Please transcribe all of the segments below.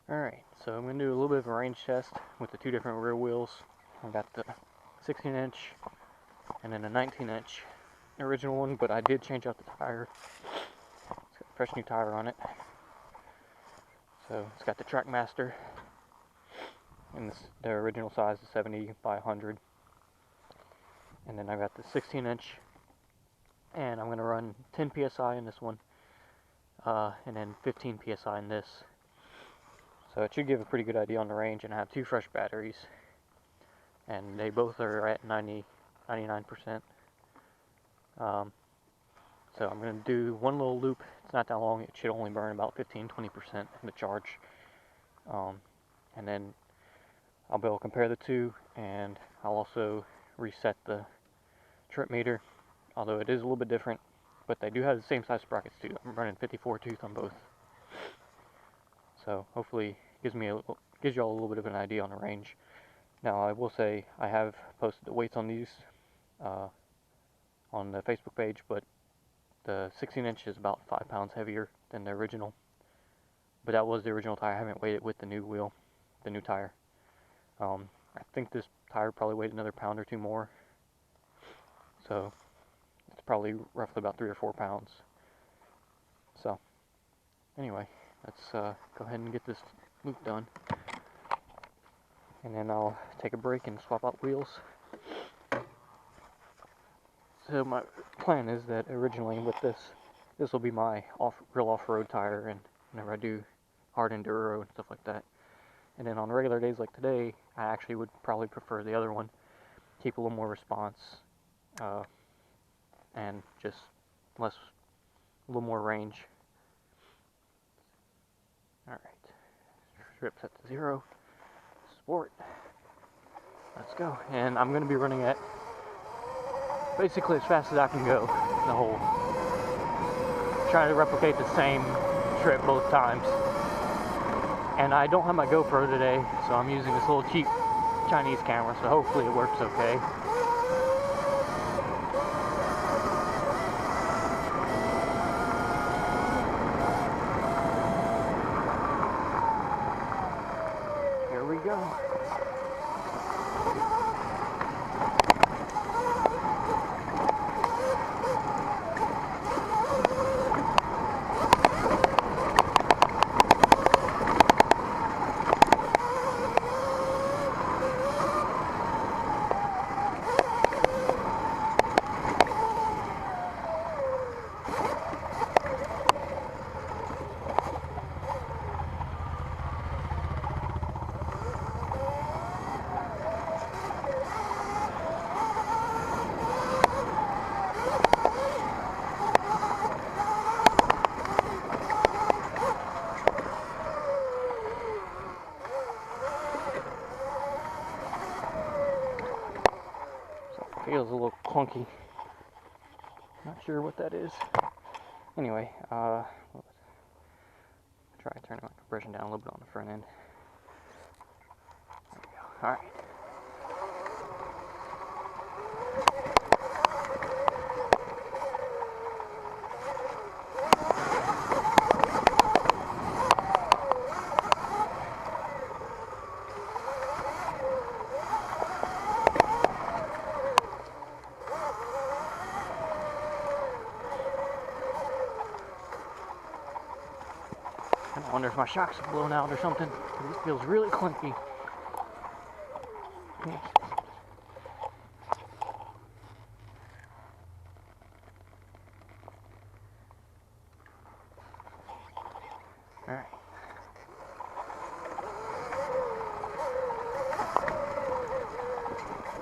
Alright, so I'm going to do a little bit of a range test with the two different rear wheels. I've got the 16-inch and then a 19-inch original one, but I did change out the tire. It's got a fresh new tire on it. So it's got the Trackmaster, and the original size is 70 by 100. And then I've got the 16-inch, and I'm going to run 10 psi in this one, and then 15 psi in this. So it should give a pretty good idea on the range, and I have two fresh batteries, and they both are at 99%. So I'm going to do one little loop. It's not that long. It should only burn about 15-20% in the charge. And then I'll be able to compare the two, and I'll also reset the trip meter, although it is a little bit different, but they do have the same size sprockets too. I'm running 54 tooth on both. So hopefully gives you all a little bit of an idea on the range. Now I will say I have posted the weights on these on the Facebook page, but the 16-inch is about 5 pounds heavier than the original. But that was the original tire. I haven't weighed it with the new wheel, the new tire. I think this tire probably weighed another pound or two more. So it's probably roughly about 3 or 4 pounds. So anyway, let's go ahead and get this loop done, and then I'll take a break and swap out wheels. So my plan is that originally with this will be my real off-road tire, and whenever I do hard enduro and stuff like that. And then on regular days like today, I actually would probably prefer the other one, keep a little more response, and just a little more range. Alright, strip set to 0, sport, let's go. And I'm going to be running at basically as fast as I can go, the whole, trying to replicate the same trip both times. And I don't have my GoPro today, so I'm using this little cheap Chinese camera, so hopefully it works okay. Here we go. Feels a little clunky. Not sure what that is. Anyway, try turning my compression down a little bit on the front end. There we go. Alright. I wonder if my shocks have blown out or something. This feels really clunky. Alright.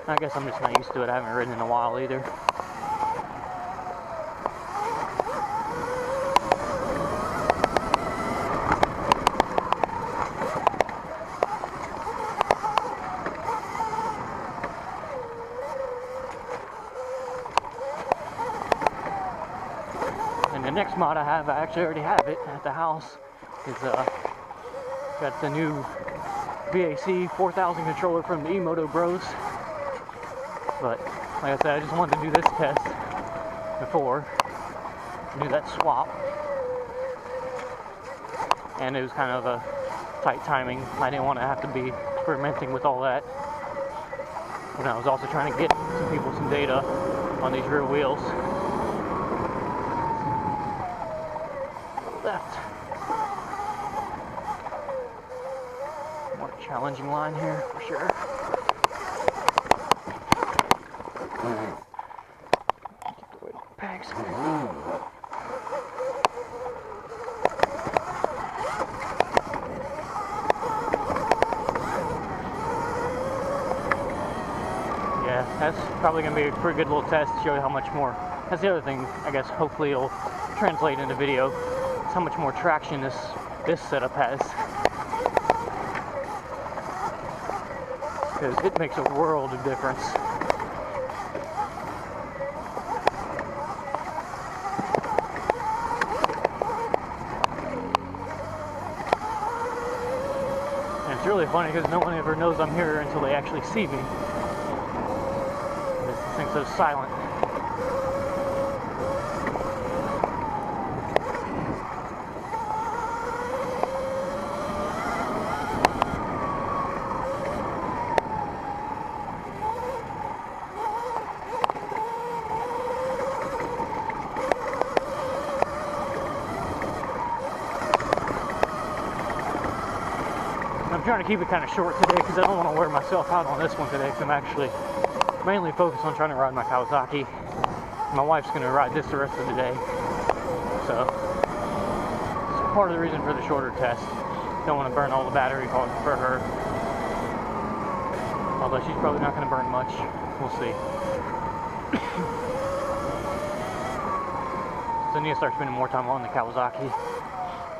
I guess I'm just not used to it. I haven't ridden in a while either. The next mod I actually already have it at the house, is got the new VAC 4000 controller from the Emoto Bros. But like I said, I just wanted to do this test before, do that swap, and it was kind of a tight timing. I didn't want to have to be experimenting with all that. And I was also trying to get some people some data on these rear wheels. Left. More challenging line here for sure. Keep the weight of the pegs. Yeah, that's probably going to be a pretty good little test to show you how much more. That's the other thing, I guess, hopefully it'll translate into video. It's how much more traction this setup has. Because it makes a world of difference. And it's really funny because no one ever knows I'm here until they actually see me. This thing's so silent. I'm trying to keep it kind of short today because I don't want to wear myself out on this one today because I'm actually mainly focused on trying to ride my Kawasaki. My wife's going to ride this the rest of the day. So, it's part of the reason for the shorter test. Don't want to burn all the battery for her. Although she's probably not going to burn much. We'll see. So I need to start spending more time on the Kawasaki.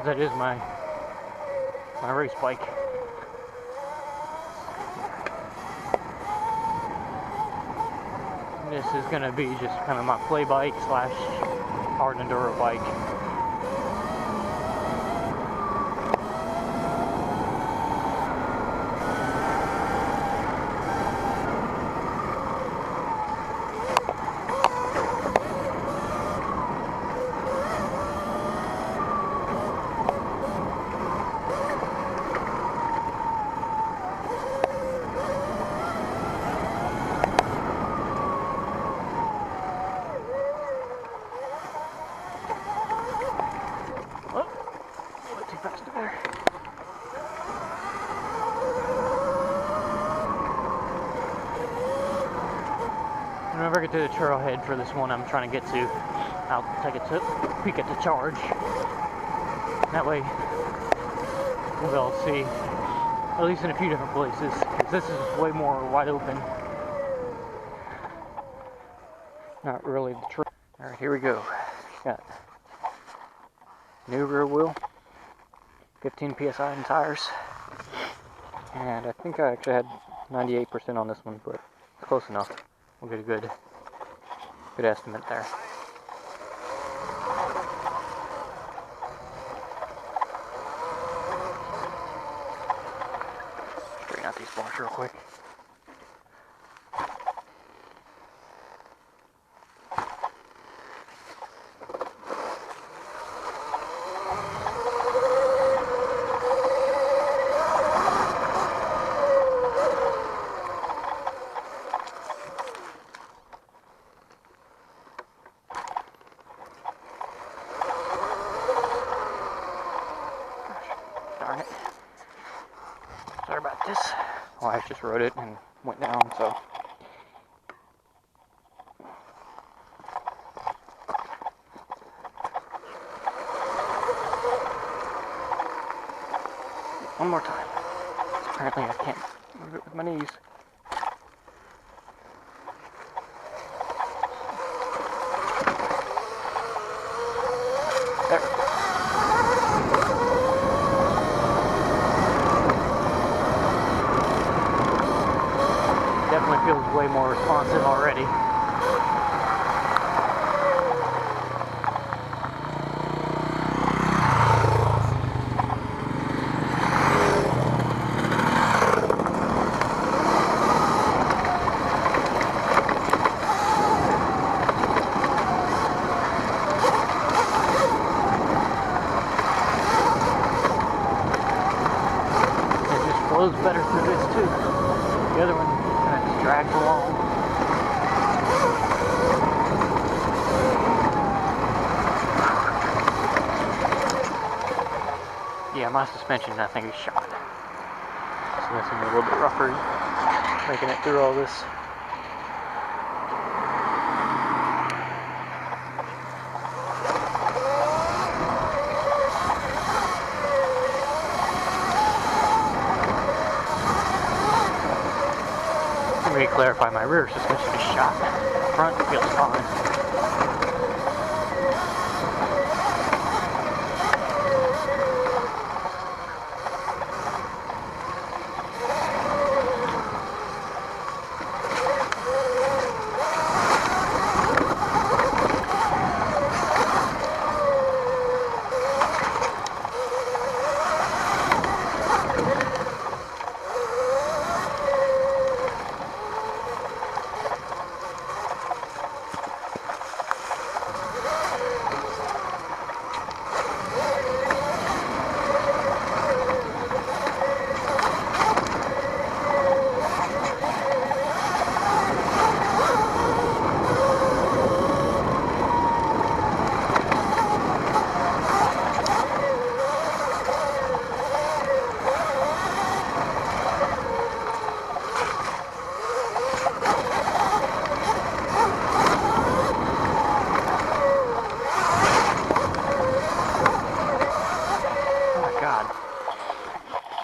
That is my race bike. This is going to be just kind of my play bike / hard enduro bike. Whenever I get to the trailhead for this one I'm trying to get to, I'll take a peek at the charge. That way we'll be able to see, at least in a few different places, because this is way more wide open. Not really the trail. Alright, here we go. Got new rear wheel, 15 psi in tires, and I think I actually had 98% on this one, but it's close enough. We'll get a good estimate there. Straighten out these bars real quick. Darn it. Sorry about this. Well, I just rode it and went down, so. One more time. Apparently I can't move it with my knees. There. Definitely feels way more responsive already. flows better through this too. The other one kind of just drags along. Yeah, my suspension I think is shot. So that's gonna be a little bit rougher making it through all this. Let me clarify, my rear suspension is shot. Front feels fine.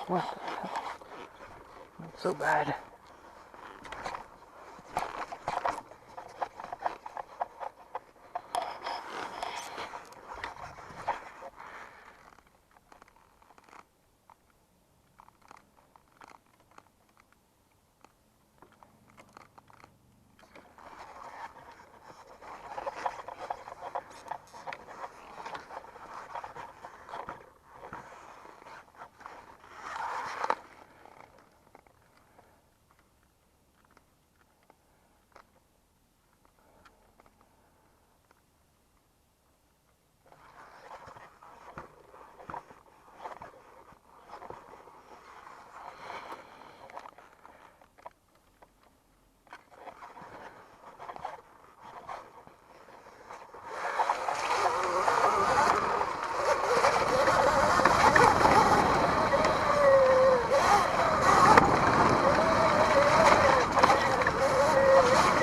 What the hell? Not so bad.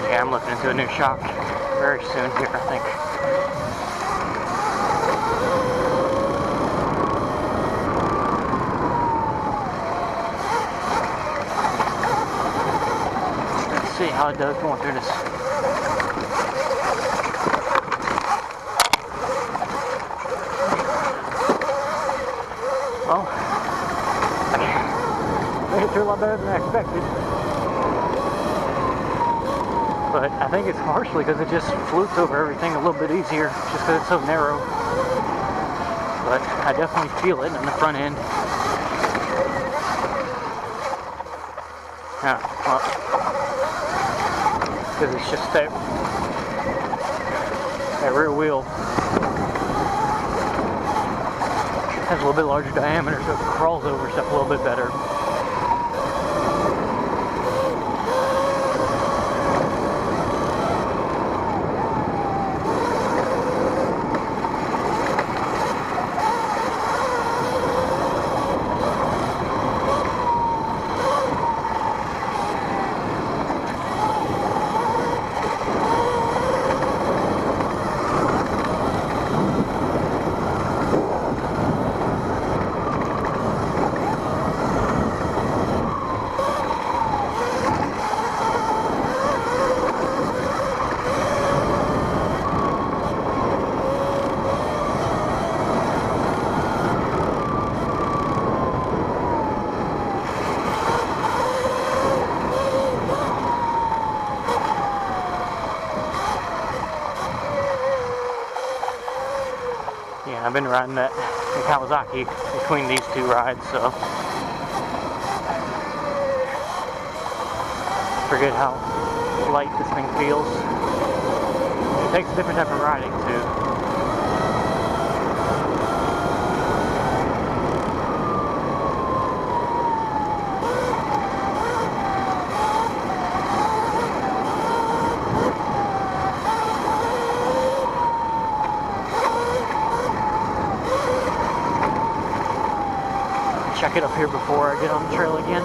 Yeah, I'm looking into a new shock very soon here, I think. Let's see how it does going through this. Well, made it through a lot better than I expected. But I think it's partially because it just flutes over everything a little bit easier, just because it's so narrow. But I definitely feel it in the front end. Yeah, well, because it's just that rear wheel has a little bit larger diameter, so it crawls over stuff a little bit better. Yeah, I've been riding that Kawasaki between these two rides, so forget how light this thing feels. It takes a different type of riding too. check it up here before I get on the trail again.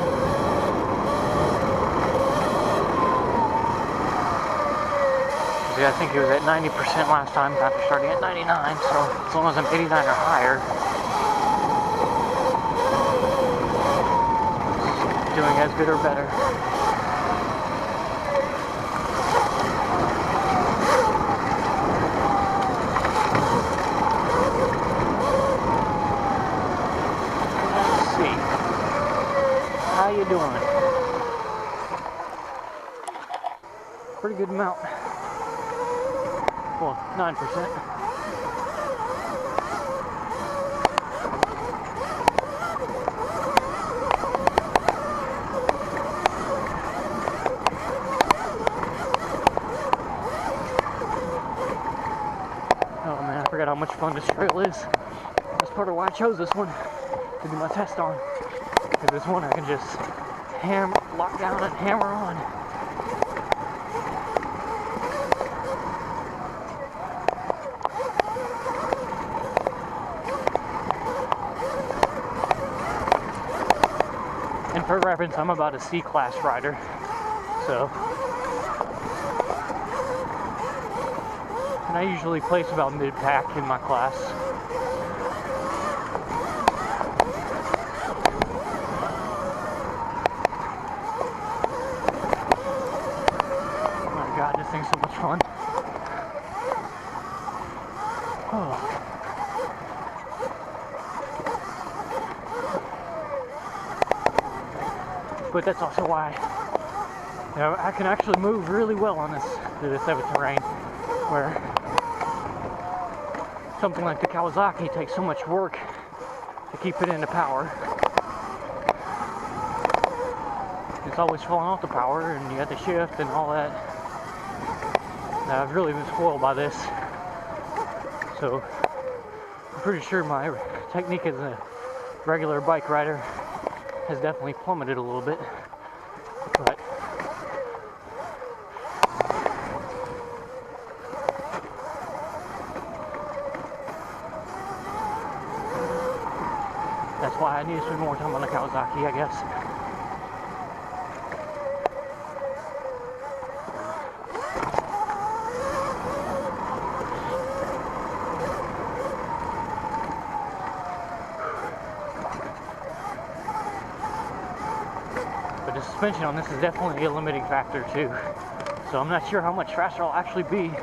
I think it was at 90% last time after starting at 99, so as long as I'm 89 or higher, doing as good or better. Let's see. How you doing? Pretty good amount. Well, 9%. Oh man, I forgot how much fun this trail is. That's part of why I chose this one to do my test on. Because this one I can just lock down and hammer on. And for reference, I'm about a C-class rider, so. And I usually place about mid-pack in my class. Oh my god, this thing's so much fun. Oh. But that's also why, you know, I can actually move really well on this type of terrain, where something like the Kawasaki takes so much work to keep it into power. It's always falling off the power, and you have to shift and all that. Now, I've really been spoiled by this, so I'm pretty sure my technique as a regular bike rider has definitely plummeted a little bit, but that's why I need to spend more time on the Kawasaki, I guess. But the suspension on this is definitely a limiting factor too. So I'm not sure how much faster I'll actually be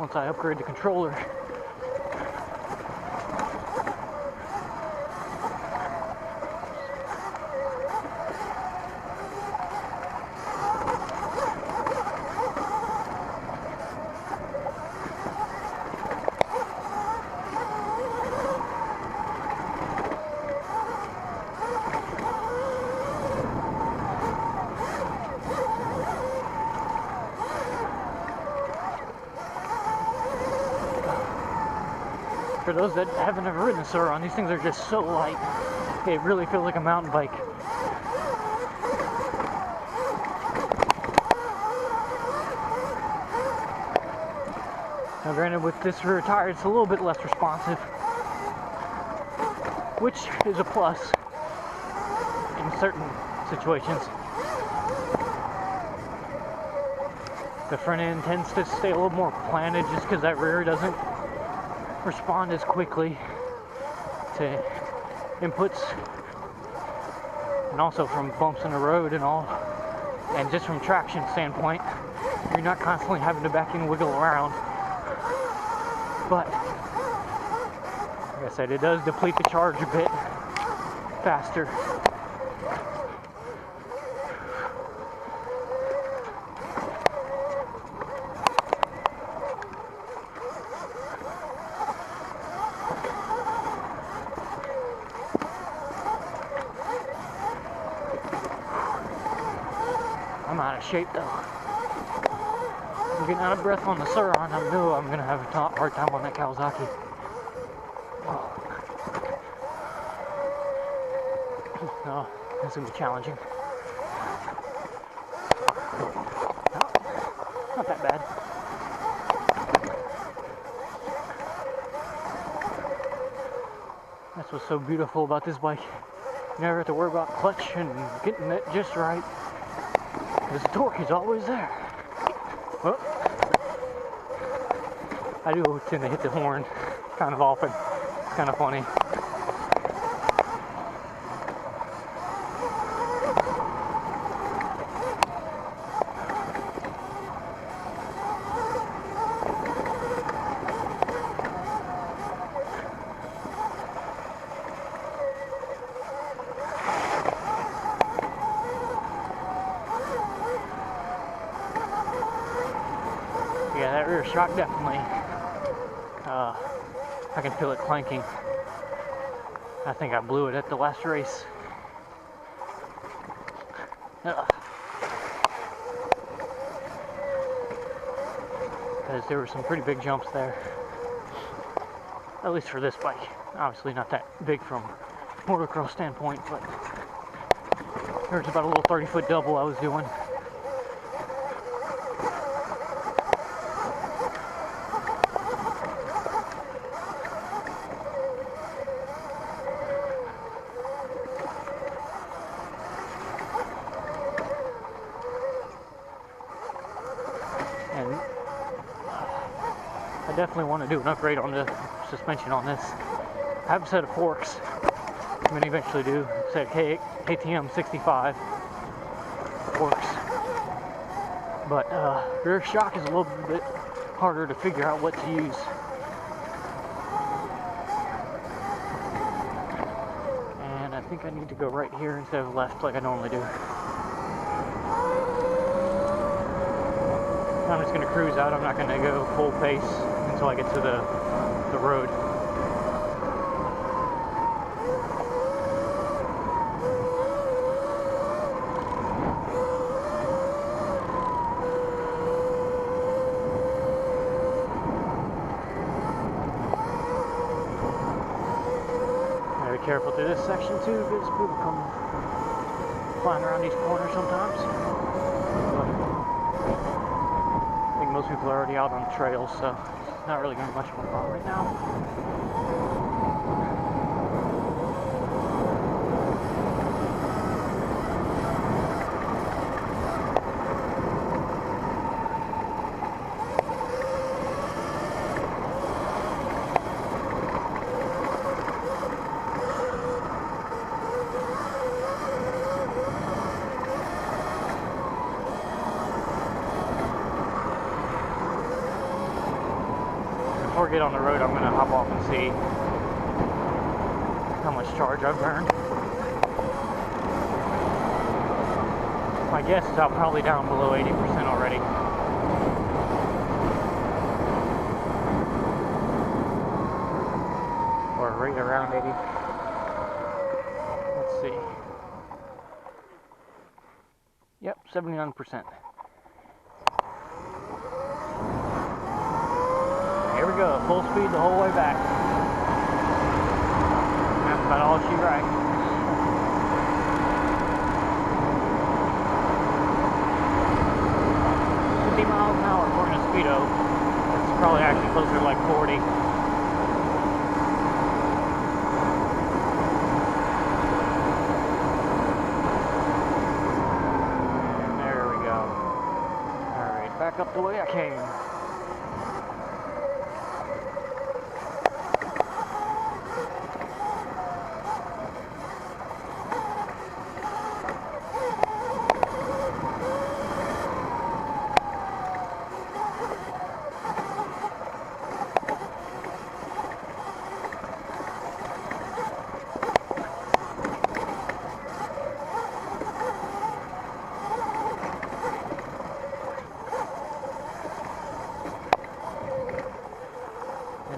once I upgrade the controller. For those that haven't ever ridden a Surron, these things are just so light. It really feels like a mountain bike. Now granted, with this rear tire, it's a little bit less responsive, which is a plus in certain situations. The front end tends to stay a little more planted just because that rear doesn't respond as quickly to inputs, and also from bumps in the road and all, and just from traction standpoint, you're not constantly having to back and wiggle around. But like I said, it does deplete the charge a bit faster. I'm out of shape though. I'm getting out of breath on the Surron. I know I'm gonna have a hard time on that Kawasaki. Oh. No, that's gonna be challenging. No, not that bad. That's what's so beautiful about this bike. You never have to worry about clutch and getting it just right, because the torque is always there. Well, I do tend to hit the horn kind of often. It's kind of funny. Yeah, that rear shock definitely, I can feel it clanking. I think I blew it at the last race. Because there were some pretty big jumps there. At least for this bike. Obviously not that big from motocross standpoint, but there's about a little 30-foot double I was doing. And I definitely want to do an upgrade on the suspension on this. I have a set of forks. I'm going to eventually do a set of KTM 65 forks. But rear shock is a little bit harder to figure out what to use. And I think I need to go right here instead of left like I normally do. I'm just going to cruise out. I'm not going to go full pace until I get to the road. Gotta be careful through this section too, because people come flying around these corners sometimes. Most people are already out on the trails, so it's not really going to be much of a problem right now. Before I get on the road, I'm going to hop off and see how much charge I've burned. My guess is I'm probably down below 80% already. Or right around 80. Let's see. Yep, 79%. Here we go, full speed the whole way back. That's about all she writes. 50 miles an hour according to Speedo. It's probably actually closer to like 40. And there we go. Alright, back up the way I came.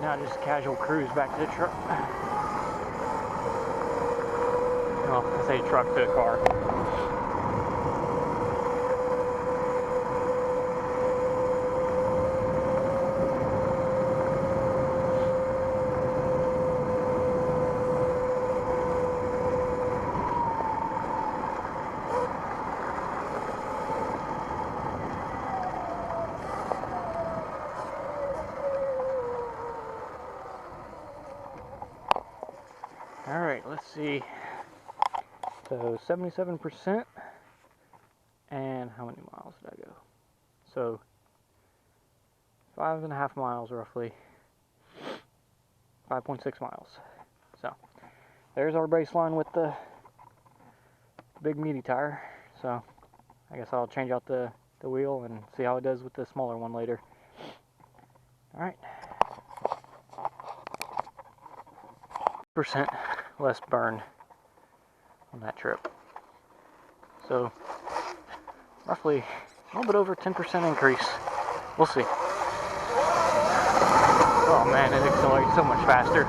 Now just casual cruise back to the truck. Well, I say truck to the car. Alright, let's see. So 77%, and how many miles did I go? So 5.5 miles roughly, 5.6 miles. So there's our baseline with the big meaty tire. So I guess I'll change out the wheel and see how it does with the smaller one later. Alright. % less burn on that trip. So roughly a little bit over 10% increase. We'll see. Oh man, it accelerates so much faster.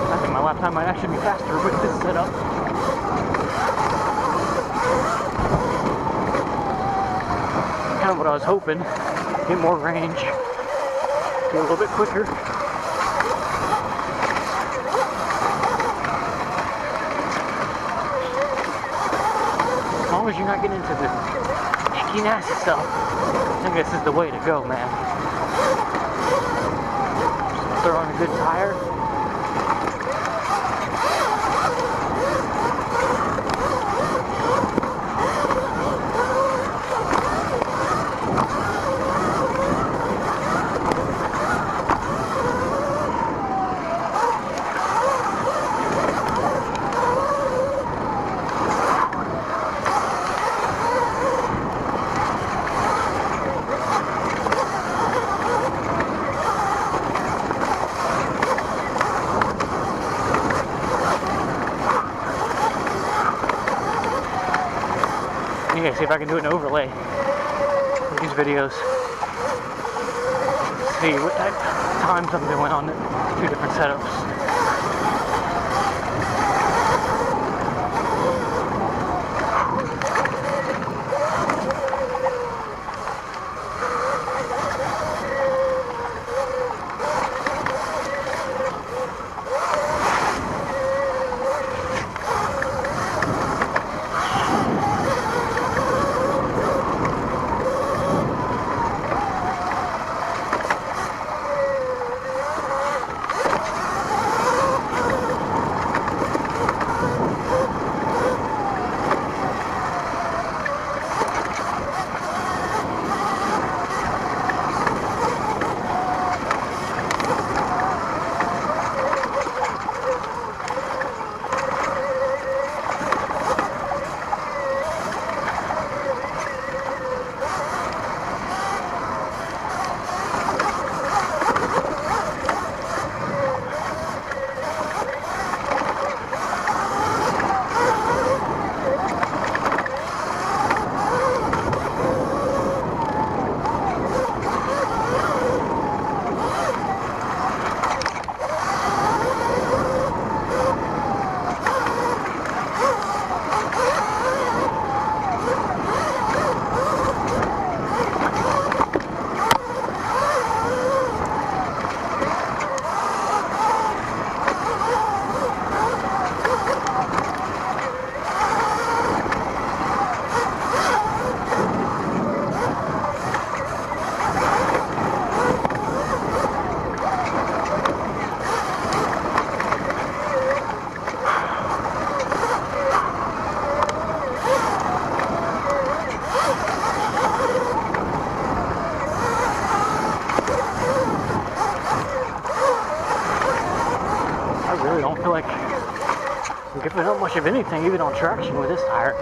I think my lap time might actually be faster with this setup. Kind of what I was hoping. Get more range. Be a little bit quicker. As long as you're not getting into the icky, nasty stuff, I think this is the way to go, man. Just throw on a good tire. Okay, see if I can do an overlay of these videos. See what type of times I'm doing on the two different setups. I don't feel like I'm giving up much of anything, even on traction with this tire.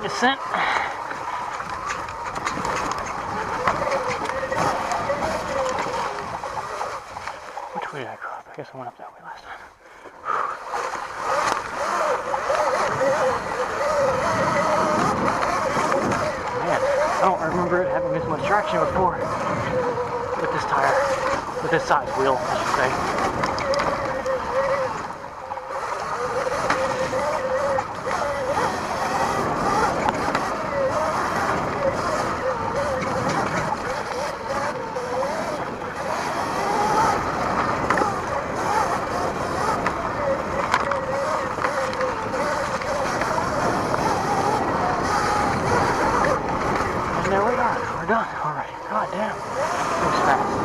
slight descent. Which way did I go up? I guess I went up that way last time. Man, I don't remember it having this much traction before with this tire, with this size wheel, I should say. There we are. We're done. Alright. God damn. That was fast.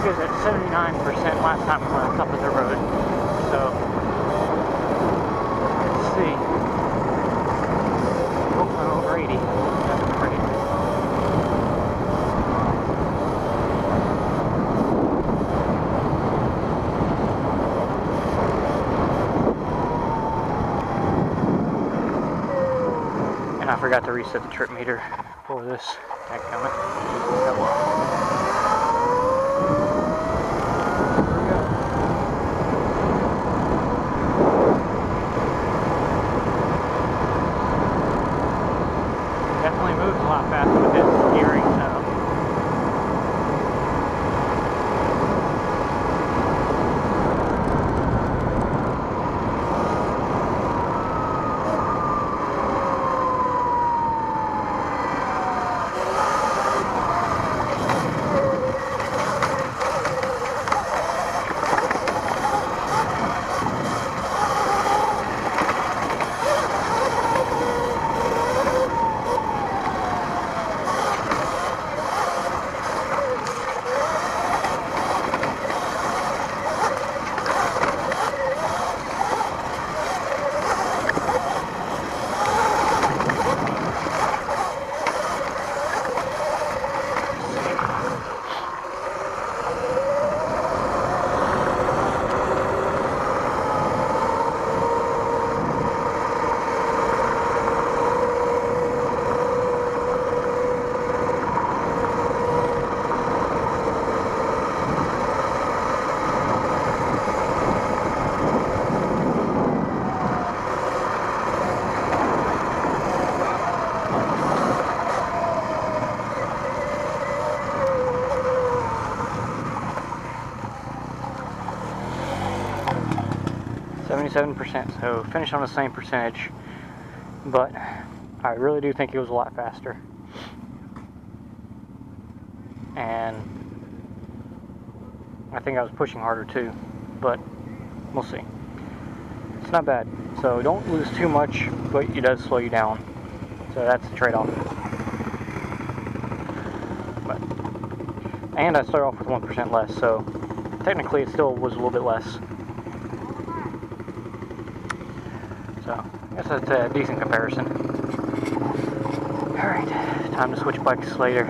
It was at 79% last time we went on top of the road. So, let's see. Oh, I'm over 80. That's great. And I forgot to reset the trip meter for this. Dadgummit. Oh well. Definitely moves a lot faster with this steering, so. %, so finish on the same percentage, but I really do think it was a lot faster, and I think I was pushing harder too, but we'll see. It's not bad, so don't lose too much, but it does slow you down, so that's the trade-off. And I started off with 1% less, so technically it still was a little bit less. So, I guess that's a decent comparison. Alright, time to switch bikes later.